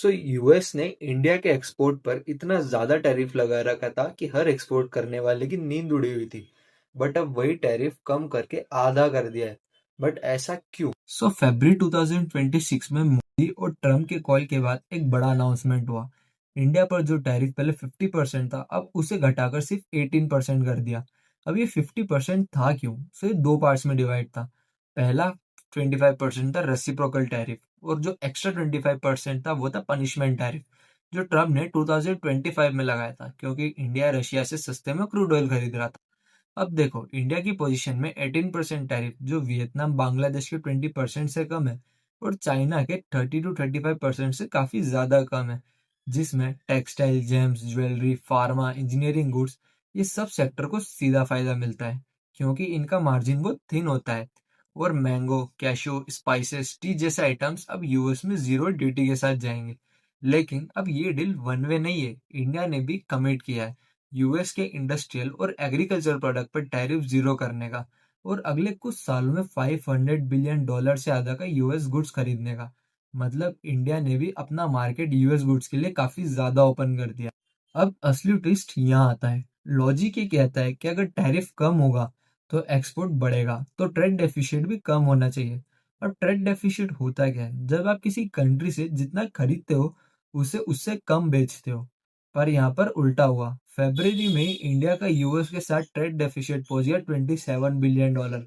US ने India के export पर इतना ज्यादा टैरिफ लगा रखा था कि हर एक्सपोर्ट करने वाले की नींद उड़ी हुई थी। बट अब वही टैरिफ कम करके आधा कर दिया है। बट ऐसा क्यों? फरवरी 2026 में मोदी और ट्रम्प के कॉल के बाद एक बड़ा अनाउंसमेंट हुआ। इंडिया पर जो टैरिफ पहले 50% था, अब उसे घटाकर सिर्फ 18% कर दिया। अब ये 50% था क्यों? सो ये दो पार्ट्स में डिवाइड था। पहला 25% था रेसिप्रोकल टैरिफ, और जो एक्स्ट्रा 25% था वो था पनिशमेंट टैरिफ, जो ट्रम्प ने 2025 में लगाया था क्योंकि इंडिया रशिया से सस्ते में क्रूड ऑयल खरीद रहा था। अब देखो, इंडिया की पोजीशन में 18% टैरिफ, जो वियतनाम बांग्लादेश के 20% से कम है, और चाइना के 30 to 35% से काफी ज्यादा कम है, जिसमें textile, James, jewellery, pharma, engineering goods, ये सब सेक्टर को सीधा फायदा मिलता है क्योंकि इनका मार्जिन बहुत थिन होता है। और मैंगो, कैशू, स्पाइसेस, टी जैसे आइटम्स अब यूएस में जीरो ड्यूटी के साथ जाएंगे। लेकिन अब ये डील वन वे नहीं है, इंडिया ने भी कमिट किया है यूएस के इंडस्ट्रियल और एग्रीकल्चर प्रोडक्ट पर टैरिफ जीरो करने का, और अगले कुछ सालों में $500 बिलियन से ज्यादा का यूएस गुड्स खरीदने का। मतलब इंडिया ने भी अपना मार्केट यूएस गुड्स के लिए काफी ज्यादा ओपन कर दिया। अब असली ट्विस्ट यहाँ आता है। लॉजिक ये कहता है कि अगर टैरिफ कम होगा तो एक्सपोर्ट बढ़ेगा, तो ट्रेड डेफिसिट भी कम होना चाहिए। अब ट्रेड डेफिसिट होता क्या है? जब आप किसी कंट्री से जितना खरीदते हो उसे उससे कम बेचते हो। पर यहाँ पर उल्टा हुआ। फरवरी में इंडिया का यूएस के साथ ट्रेड डेफिसिट पहुंच गया $27 बिलियन,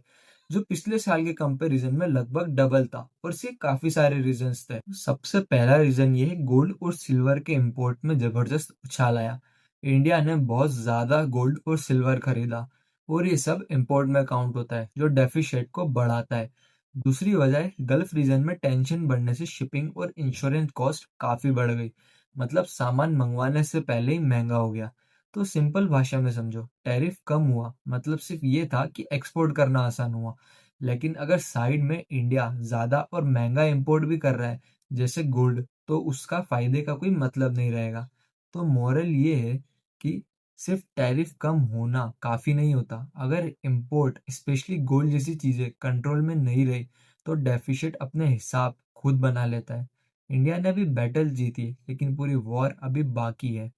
जो पिछले साल के कंपैरिजन में लगभग डबल था, और इसके काफी सारे रीजंस थे। सबसे पहला रीजन ये है, गोल्ड और सिल्वर के इंपोर्ट में जबरदस्त उछाल आया। इंडिया ने बहुत ज्यादा गोल्ड और सिल्वर खरीदा, और ये सब इंपोर्ट में काउंट होता है, जो डेफिसिट को बढ़ाता है। दूसरी वजह है, गल्फ रीजन में टेंशन बढ़ने से शिपिंग और इंश्योरेंस कॉस्ट काफी बढ़ गई। मतलब सामान मंगवाने से पहले ही महंगा हो गया। तो सिंपल भाषा में समझो, टैरिफ कम हुआ मतलब सिर्फ ये था कि एक्सपोर्ट करना आसान हुआ। लेकिन अगर साइड में इंडिया ज्यादा और महंगा इंपोर्ट भी कर रहा है, जैसे गोल्ड, तो उसका फायदे का कोई मतलब नहीं रहेगा। तो मोरल ये है कि सिर्फ टैरिफ कम होना काफी नहीं होता। अगर इंपोर्ट, स्पेशली गोल्ड जैसी चीजें, कंट्रोल में नहीं रही, तो डेफिसिट अपने हिसाब खुद बना लेता है। इंडिया ने अभी बैटल जीती, लेकिन पूरी वॉर अभी बाकी है।